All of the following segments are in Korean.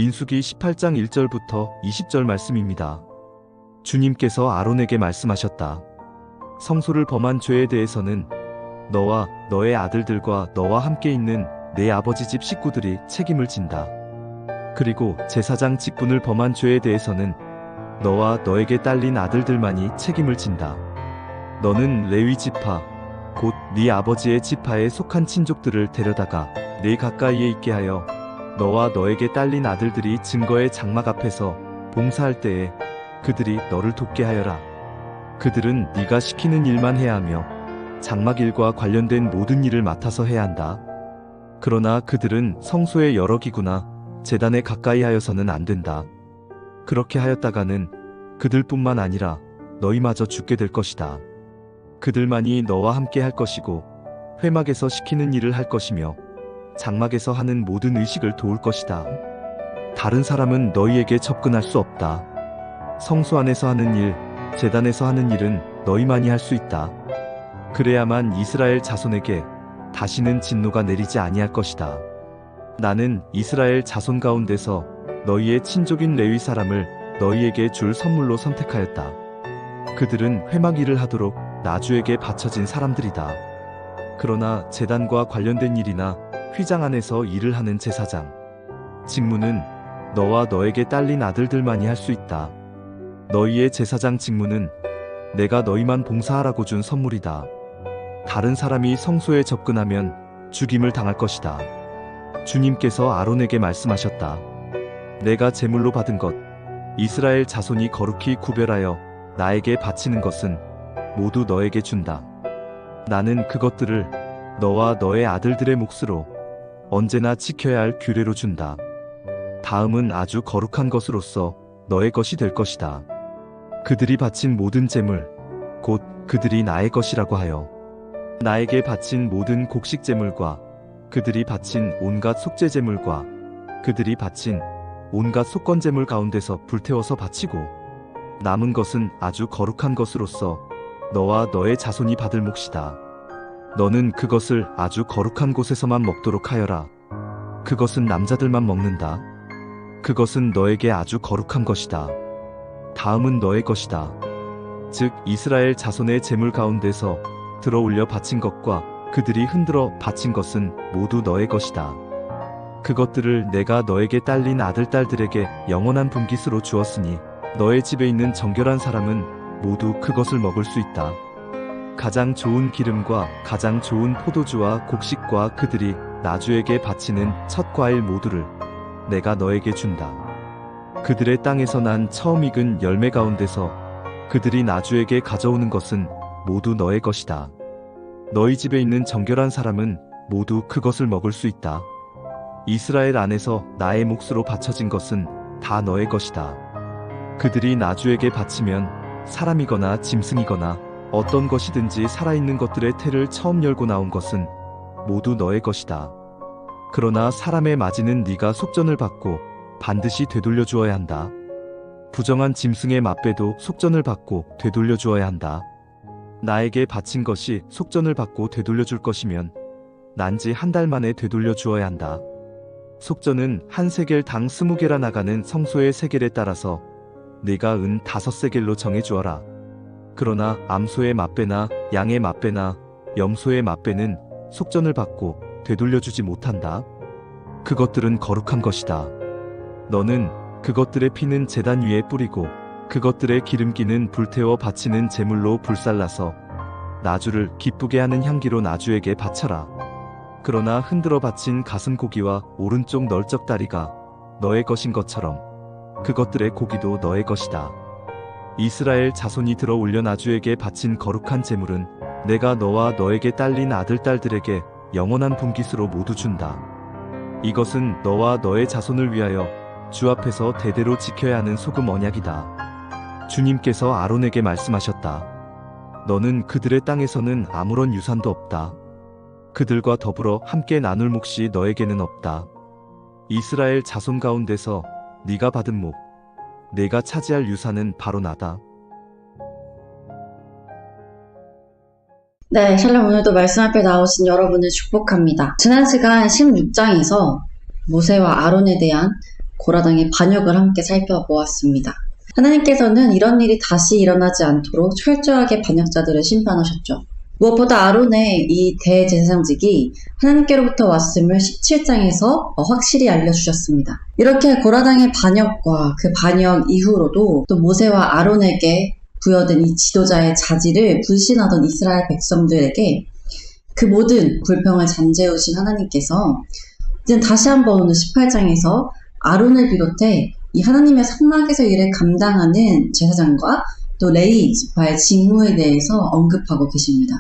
민수기 18장 1절부터 20절 말씀입니다. 주님께서 아론에게 말씀하셨다. 성소를 범한 죄에 대해서는 너와 너의 아들들과 너와 함께 있는 내 아버지 집 식구들이 책임을 진다. 그리고 제사장 직분을 범한 죄에 대해서는 너와 너에게 딸린 아들들만이 책임을 진다. 너는 레위 지파, 곧 네 아버지의 지파에 속한 친족들을 데려다가 네 가까이에 있게 하여 너와 너에게 딸린 아들들이 증거의 장막 앞에서 봉사할 때에 그들이 너를 돕게 하여라. 그들은 네가 시키는 일만 해야 하며 장막 일과 관련된 모든 일을 맡아서 해야 한다. 그러나 그들은 성소의 여러 기구나 제단에 가까이 하여서는 안 된다. 그렇게 하였다가는 그들뿐만 아니라 너희마저 죽게 될 것이다. 그들만이 너와 함께 할 것이고 회막에서 시키는 일을 할 것이며 장막에서 하는 모든 의식을 도울 것이다. 다른 사람은 너희에게 접근할 수 없다. 성소 안에서 하는 일, 제단에서 하는 일은 너희만이 할 수 있다. 그래야만 이스라엘 자손에게 다시는 진노가 내리지 아니할 것이다. 나는 이스라엘 자손 가운데서 너희의 친족인 레위 사람을 너희에게 줄 선물로 선택하였다. 그들은 회막 일을 하도록 나주에게 바쳐진 사람들이다. 그러나 제단과 관련된 일이나 휘장 안에서 일을 하는 제사장 직무는 너와 너에게 딸린 아들들만이 할 수 있다. 너희의 제사장 직무는 내가 너희만 봉사하라고 준 선물이다. 다른 사람이 성소에 접근하면 죽임을 당할 것이다. 주님께서 아론에게 말씀하셨다. 내가 제물로 받은 것, 이스라엘 자손이 거룩히 구별하여 나에게 바치는 것은 모두 너에게 준다. 나는 그것들을 너와 너의 아들들의 몫으로 언제나 지켜야 할 규례로 준다. 다음은 아주 거룩한 것으로서 너의 것이 될 것이다. 그들이 바친 모든 제물, 곧 그들이 나의 것이라고 하여 나에게 바친 모든 곡식 제물과 그들이 바친 온갖 속죄 제물과 그들이 바친 온갖 속건 제물 가운데서 불태워서 바치고 남은 것은 아주 거룩한 것으로서 너와 너의 자손이 받을 몫이다. 너는 그것을 아주 거룩한 곳에서만 먹도록 하여라. 그것은 남자들만 먹는다. 그것은 너에게 아주 거룩한 것이다. 다음은 너의 것이다. 즉 이스라엘 자손의 제물 가운데서 들어올려 바친 것과 그들이 흔들어 바친 것은 모두 너의 것이다. 그것들을 내가 너에게 딸린 아들 딸들에게 영원한 분깃으로 주었으니 너의 집에 있는 정결한 사람은 모두 그것을 먹을 수 있다. 가장 좋은 기름과 가장 좋은 포도주와 곡식과 그들이 나주에게 바치는 첫 과일 모두를 내가 너에게 준다. 그들의 땅에서 난 처음 익은 열매 가운데서 그들이 나주에게 가져오는 것은 모두 너의 것이다. 너희 집에 있는 정결한 사람은 모두 그것을 먹을 수 있다. 이스라엘 안에서 나의 몫으로 바쳐진 것은 다 너의 것이다. 그들이 나주에게 바치면 사람이거나 짐승이거나 어떤 것이든지 살아있는 것들의 태를 처음 열고 나온 것은 모두 너의 것이다. 그러나 사람의 마지는 네가 속전을 받고 반드시 되돌려 주어야 한다. 부정한 짐승의 맛배도 속전을 받고 되돌려 주어야 한다. 나에게 바친 것이 속전을 받고 되돌려 줄 것이면 난지 한 달 만에 되돌려 주어야 한다. 속전은 한 세겔당 20개라 나가는 성소의 세겔에 따라서 네가 은 5세겔로 정해 주어라. 그러나 암소의 맛배나 양의 맛배나 염소의 맛배는 속전을 받고 되돌려 주지 못한다. 그것들은 거룩한 것이다. 너는 그것들의 피는 제단 위에 뿌리고 그것들의 기름기는 불태워 바치는 제물로 불살라서 나주를 기쁘게 하는 향기로 나주에게 바쳐라. 그러나 흔들어 바친 가슴 고기와 오른쪽 널쩍 다리가 너의 것인 것처럼 그것들의 고기도 너의 것이다. 이스라엘 자손이 들어 올려 나주에게 바친 거룩한 제물은 내가 너와 너에게 딸린 아들 딸들에게 영원한 분깃으로 모두 준다. 이것은 너와 너의 자손을 위하여 주 앞에서 대대로 지켜야 하는 소금 언약이다. 주님께서 아론에게 말씀하셨다. 너는 그들의 땅에서는 아무런 유산도 없다. 그들과 더불어 함께 나눌 몫이 너에게는 없다. 이스라엘 자손 가운데서 네가 받은 몫, 네가 차지할 유산은 바로 나다. 네, 샬롬 오늘도 말씀 앞에 나오신 여러분을 축복합니다. 지난 시간 16장에서 모세와 아론에 대한 고라당의 반역을 함께 살펴보았습니다. 하나님께서는 이런 일이 다시 일어나지 않도록 철저하게 반역자들을 심판하셨죠. 무엇보다 아론의 이 대제사장직이 하나님께로부터 왔음을 17장에서 확실히 알려주셨습니다. 이렇게 고라당의 반역과 그 반역 이후로도 또 모세와 아론에게 부여된 이 지도자의 자질을 불신하던 이스라엘 백성들에게 그 모든 불평을 잠재우신 하나님께서 이제 다시 한번 오늘 18장에서 아론을 비롯해 이 하나님의 성막에서 일을 감당하는 제사장과 또 레위 지파의 직무에 대해서 언급하고 계십니다.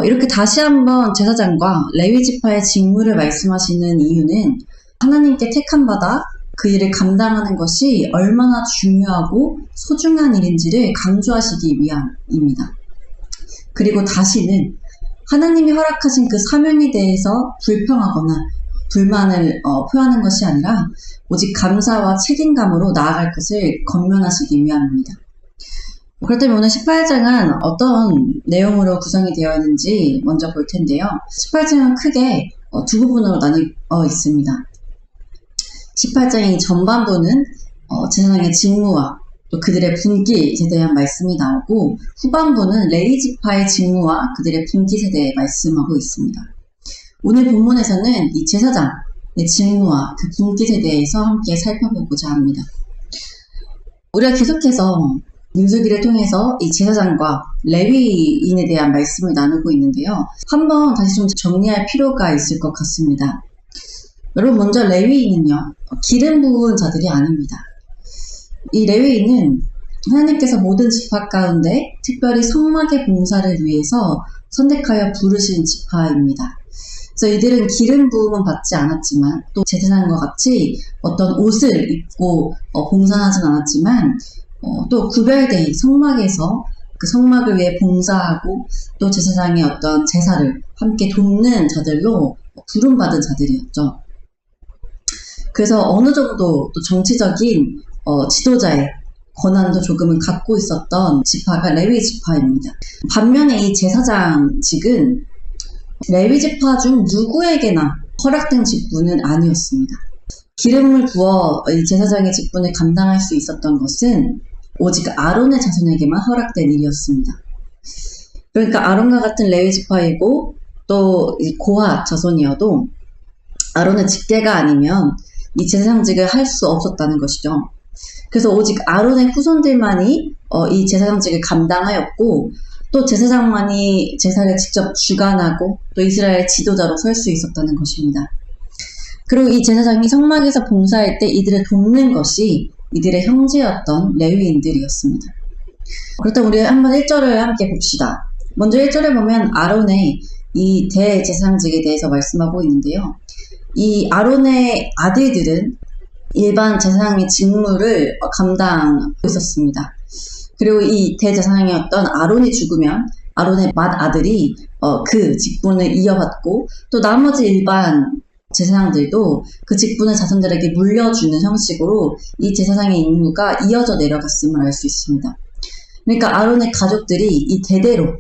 이렇게 다시 한번 제사장과 레위 지파의 직무를 말씀하시는 이유는 하나님께 택함받아 그 일을 감당하는 것이 얼마나 중요하고 소중한 일인지를 강조하시기 위함입니다. 그리고 다시는 하나님이 허락하신 그 사명에 대해서 불평하거나 불만을 표하는 것이 아니라 오직 감사와 책임감으로 나아갈 것을 권면하시기 위함입니다. 그렇다면 오늘 18장은 어떤 내용으로 구성이 되어 있는지 먼저 볼 텐데요. 18장은 크게 두 부분으로 나뉘어 있습니다. 18장의 전반부는 제사장의 직무와 또 그들의 분깃에 대한 말씀이 나오고 후반부는 레위 지파의 직무와 그들의 분깃에 대해 말씀하고 있습니다. 오늘 본문에서는 이 제사장의 직무와 그 분깃에 대해서 함께 살펴보고자 합니다. 우리가 계속해서 민수기를 통해서 이 제사장과 레위인에 대한 말씀을 나누고 있는데요. 한번 다시 좀 정리할 필요가 있을 것 같습니다. 여러분, 먼저 레위인은요, 기름 부은 자들이 아닙니다. 이 레위인은 하나님께서 모든 지파 가운데 특별히 성막의 봉사를 위해서 선택하여 부르신 지파입니다. 그래서 이들은 기름 부음은 받지 않았지만 또 제사장과 같이 어떤 옷을 입고 봉사하진 않았지만 또 구별되이 성막에서 그 성막을 위해 봉사하고 또 제사장의 어떤 제사를 함께 돕는 자들로 부름받은 자들이었죠. 그래서 어느 정도 또 정치적인 지도자의 권한도 조금은 갖고 있었던 지파가 레위 지파입니다. 반면에 이 제사장직은 레위 지파 중 누구에게나 허락된 직분은 아니었습니다. 기름을 부어 이 제사장의 직분을 감당할 수 있었던 것은 오직 아론의 자손에게만 허락된 일이었습니다. 그러니까 아론과 같은 레위 지파이고 또 고핫 자손이어도 아론의 직계가 아니면 이 제사장직을 할 수 없었다는 것이죠. 그래서 오직 아론의 후손들만이 이 제사장직을 감당하였고 또 제사장만이 제사를 직접 주관하고 또 이스라엘 지도자로 설 수 있었다는 것입니다. 그리고 이 제사장이 성막에서 봉사할 때 이들을 돕는 것이 이들의 형제였던 레위인들이었습니다. 그렇다면 우리 한번 1절을 함께 봅시다. 먼저 1절에 보면 아론의 이 대제사장직에 대해서 말씀하고 있는데요. 이 아론의 아들들은 일반 제사장의 직무를 감당하고 있었습니다. 그리고 이 대제사장이었던 아론이 죽으면 아론의 맏아들이 그 직분을 이어받고 또 나머지 일반 제사장들도 그 직분을 자손들에게 물려주는 형식으로 이 제사장의 임무가 이어져 내려갔음을 알 수 있습니다. 그러니까 아론의 가족들이 이 대대로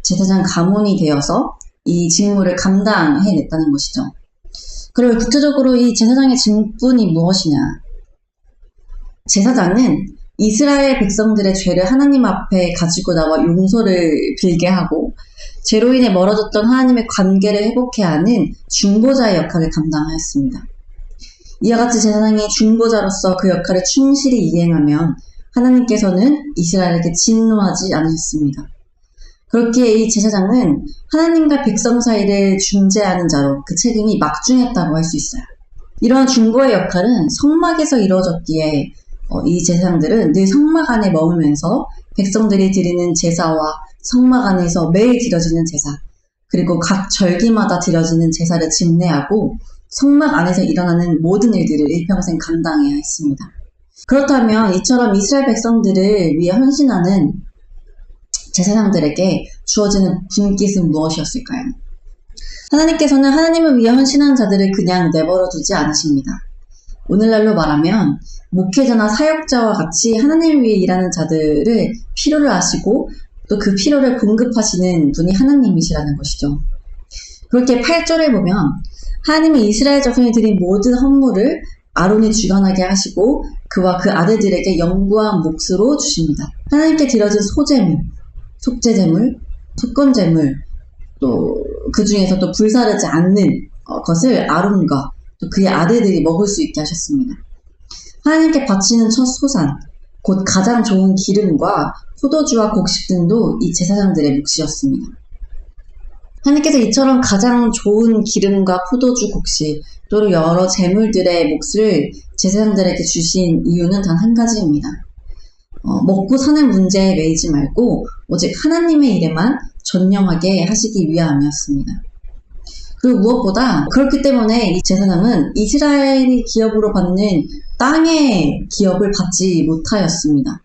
제사장 가문이 되어서 이 직무를 감당해냈다는 것이죠. 그리고 구체적으로 이 제사장의 직분이 무엇이냐? 제사장은 이스라엘 백성들의 죄를 하나님 앞에 가지고 나와 용서를 빌게 하고 죄로 인해 멀어졌던 하나님의 관계를 회복해야 하는 중보자의 역할을 감당하였습니다. 이와 같이 제사장이 중보자로서 그 역할을 충실히 이행하면 하나님께서는 이스라엘에게 진노하지 않으셨습니다. 그렇기에 이 제사장은 하나님과 백성 사이를 중재하는 자로 그 책임이 막중했다고 할 수 있어요. 이러한 중보의 역할은 성막에서 이루어졌기에 이 제사장들은 늘 성막 안에 머물면서 백성들이 드리는 제사와 성막 안에서 매일 드려지는 제사, 그리고 각 절기마다 드려지는 제사를 집례하고 성막 안에서 일어나는 모든 일들을 일평생 감당해야 했습니다. 그렇다면 이처럼 이스라엘 백성들을 위해 헌신하는 제사장들에게 주어지는 분깃은 무엇이었을까요? 하나님께서는 하나님을 위해 헌신한 자들을 그냥 내버려 두지 않으십니다. 오늘날로 말하면 목회자나 사역자와 같이 하나님을 위해 일하는 자들을 필요로 하시고 또 그 필요를 공급하시는 분이 하나님이시라는 것이죠. 그렇게 8절에 보면 하나님은 이스라엘 자손이 드린 모든 헌물을 아론이 주관하게 하시고 그와 그 아들들에게 영구한 몫으로 주십니다. 하나님께 드려진 소제물, 속죄제물, 속건제물, 또 그 중에서 또 불사르지 않는 것을 아론과 또 그의 아들들이 먹을 수 있게 하셨습니다. 하나님께 바치는 첫 소산, 곧 가장 좋은 기름과 포도주와 곡식 등도 이 제사장들의 몫이었습니다. 하나님께서 이처럼 가장 좋은 기름과 포도주, 곡식, 또 여러 제물들의 몫을 제사장들에게 주신 이유는 단 한 가지입니다. 먹고 사는 문제에 매이지 말고 오직 하나님의 일에만 전념하게 하시기 위함이었습니다. 그리고 무엇보다 그렇기 때문에 이 제사장은 이스라엘이 기업으로 받는 땅의 기업을 받지 못하였습니다.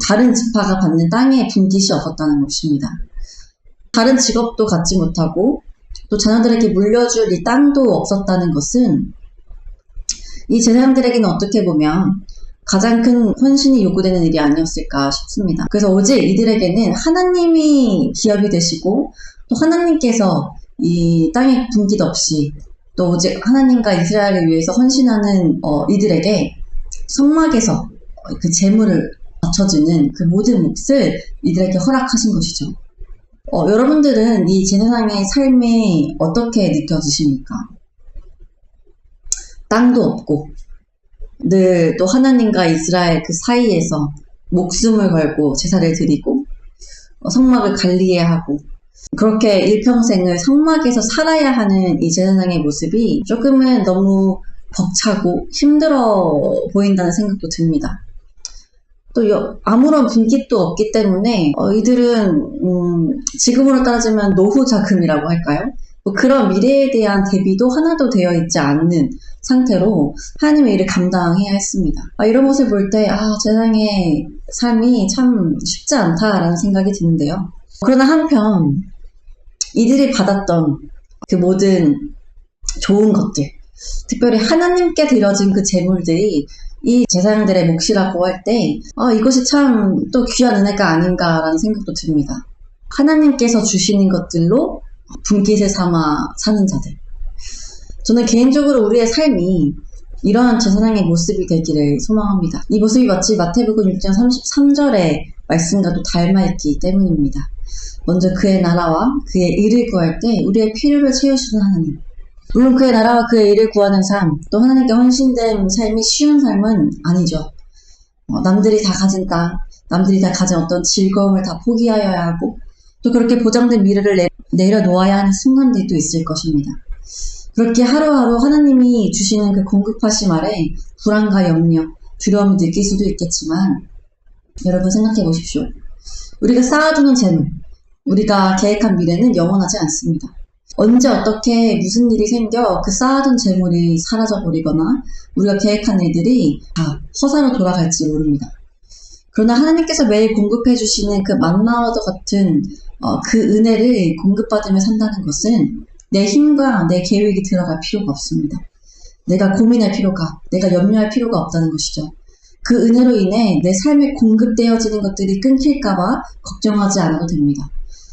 다른 지파가 받는 땅의 분깃이 없었다는 것입니다. 다른 직업도 갖지 못하고 또 자녀들에게 물려줄 이 땅도 없었다는 것은 이 제사장들에게는 어떻게 보면 가장 큰 헌신이 요구되는 일이 아니었을까 싶습니다. 그래서 오직 이들에게는 하나님이 기업이 되시고 또 하나님께서 이 땅의 분깃 없이 또 오직 하나님과 이스라엘을 위해서 헌신하는 이들에게 성막에서 그 재물을 바쳐주는 그 모든 몫을 이들에게 허락하신 것이죠. 여러분들은 이 제사장의 삶이 어떻게 느껴지십니까? 땅도 없고 늘 또 하나님과 이스라엘 그 사이에서 목숨을 걸고 제사를 드리고 성막을 관리해야 하고 그렇게 일평생을 성막에서 살아야 하는 이 제사장의 모습이 조금은 너무 벅차고 힘들어 보인다는 생각도 듭니다. 또 아무런 분깃도 없기 때문에 이들은 지금으로 따지면 노후 자금이라고 할까요? 그런 미래에 대한 대비도 하나도 되어 있지 않는 상태로 하나님의 일을 감당해야 했습니다. 이런 모습을 볼 때 제사장의 삶이 참 쉽지 않다라는 생각이 드는데요. 그러나 한편 이들이 받았던 그 모든 좋은 것들, 특별히 하나님께 드려진 그 제물들이 이 제사장들의 몫이라고 할 때 이것이 참 또 귀한 은혜가 아닌가라는 생각도 듭니다. 하나님께서 주시는 것들로 분깃을 삼아 사는 자들. 저는 개인적으로 우리의 삶이 이러한 제사장의 모습이 되기를 소망합니다. 이 모습이 마치 마태복음 6장 33절의 말씀과도 닮아있기 때문입니다. 먼저 그의 나라와 그의 일을 구할 때 우리의 필요를 채우시는 하나님. 물론 그의 나라와 그의 일을 구하는 삶, 또 하나님께 헌신된 삶이 쉬운 삶은 아니죠. 남들이 다 가진 땅, 남들이 다 가진 어떤 즐거움을 다 포기하여야 하고 또 그렇게 보장된 미래를 내려놓아야 하는 순간들도 있을 것입니다. 그렇게 하루하루 하나님이 주시는 그 공급하심 아래 불안과 염려, 두려움을 느낄 수도 있겠지만 여러분 생각해 보십시오. 우리가 쌓아두는 재물, 우리가 계획한 미래는 영원하지 않습니다. 언제 어떻게 무슨 일이 생겨 그 쌓아둔 재물이 사라져버리거나 우리가 계획한 일들이 다 허사로 돌아갈지 모릅니다. 그러나 하나님께서 매일 공급해 주시는 그 만나와도 같은 그 은혜를 공급받으며 산다는 것은 내 힘과 내 계획이 들어갈 필요가 없습니다. 내가 고민할 필요가, 내가 염려할 필요가 없다는 것이죠. 그 은혜로 인해 내 삶에 공급되어지는 것들이 끊길까봐 걱정하지 않아도 됩니다.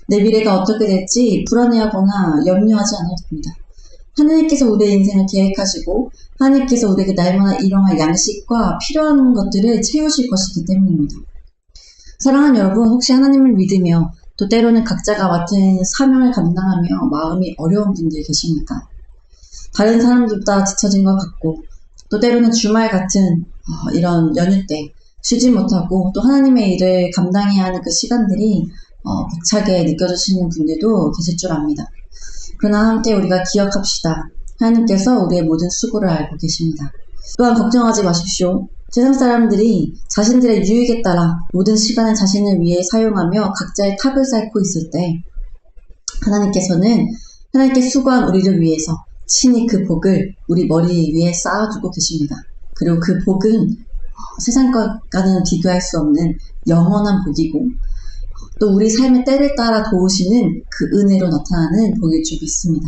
내 미래가 어떻게 될지 불안해하거나 염려하지 않아도 됩니다. 하나님께서 우리의 인생을 계획하시고 하나님께서 우리에게 날마다 일용할 양식과 필요한 것들을 채우실 것이기 때문입니다. 사랑하는 여러분, 혹시 하나님을 믿으며 또 때로는 각자가 맡은 사명을 감당하며 마음이 어려운 분들 계십니까? 다른 사람들보다 지쳐진 것 같고 또 때로는 주말 같은 이런 연휴 때 쉬지 못하고 또 하나님의 일을 감당해야 하는 그 시간들이 벅차게 느껴지시는 분들도 계실 줄 압니다. 그러나 함께 우리가 기억합시다. 하나님께서 우리의 모든 수고를 알고 계십니다. 또한 걱정하지 마십시오. 세상 사람들이 자신들의 유익에 따라 모든 시간을 자신을 위해 사용하며 각자의 탑을 쌓고 있을 때 하나님께서는 하나님께 수고한 우리를 위해서 친히 그 복을 우리 머리 위에 쌓아두고 계십니다. 그리고 그 복은 세상 것과는 비교할 수 없는 영원한 복이고 또 우리 삶의 때를 따라 도우시는 그 은혜로 나타나는 복일 줄 믿습니다.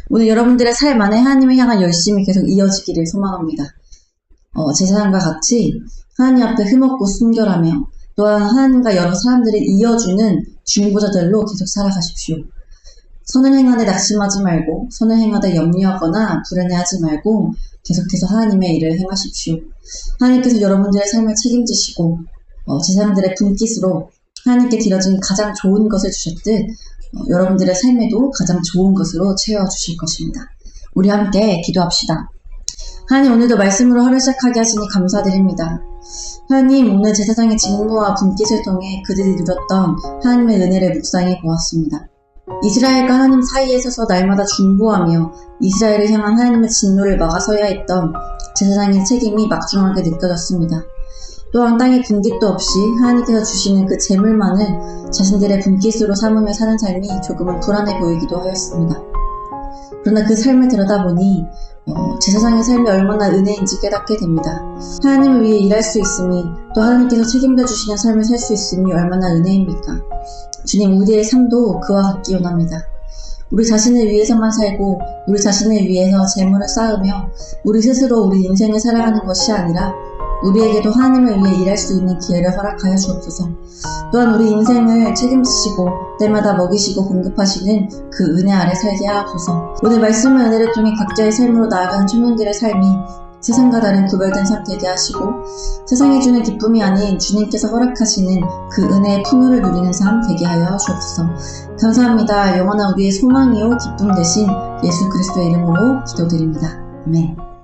오늘 여러분들의 삶 안에 하나님을 향한 열심이 계속 이어지기를 소망합니다. 제사장과 같이 하나님 앞에 흠없고 순결하며 또한 하나님과 여러 사람들을 이어주는 중보자들로 계속 살아가십시오. 선을 행하되 낙심하지 말고 선을 행하되 염려하거나 불안해하지 말고 계속해서 하나님의 일을 행하십시오. 하나님께서 여러분들의 삶을 책임지시고 제사장들의 분깃으로 하나님께 드려진 가장 좋은 것을 주셨듯 여러분들의 삶에도 가장 좋은 것으로 채워주실 것입니다. 우리 함께 기도합시다. 하나님, 오늘도 말씀으로 하루 시작하게 하시니 감사드립니다. 하나님, 오늘 제사장의 직무와 분깃을 통해 그들이 누렸던 하나님의 은혜를 묵상해 보았습니다. 이스라엘과 하나님 사이에 서서 날마다 중보하며 이스라엘을 향한 하나님의 진노를 막아서야 했던 제사장의 책임이 막중하게 느껴졌습니다. 또한 땅에 분깃도 없이 하나님께서 주시는 그 재물만을 자신들의 분깃으로 삼으며 사는 삶이 조금은 불안해 보이기도 하였습니다. 그러나 그 삶을 들여다보니 제사장의 삶이 얼마나 은혜인지 깨닫게 됩니다. 하나님을 위해 일할 수 있음이, 또 하나님께서 책임져 주시는 삶을 살 수 있음이 얼마나 은혜입니까? 주님, 우리의 삶도 그와 같기 원합니다. 우리 자신을 위해서만 살고 우리 자신을 위해서 재물을 쌓으며 우리 스스로 우리 인생을 살아가는 것이 아니라 우리에게도 하나님을 위해 일할 수 있는 기회를 허락하여 주옵소서. 또한 우리 인생을 책임지시고 때마다 먹이시고 공급하시는 그 은혜 아래 살게 하옵소서. 오늘 말씀의 은혜를 통해 각자의 삶으로 나아가는 청년들의 삶이 세상과 다른 구별된 삶 되게 하시고 세상이 주는 기쁨이 아닌 주님께서 허락하시는 그 은혜의 풍요를 누리는 삶 되게 하여 주옵소서. 감사합니다. 영원한 우리의 소망이요 기쁨 되신 예수 그리스도의 이름으로 기도드립니다. 아멘.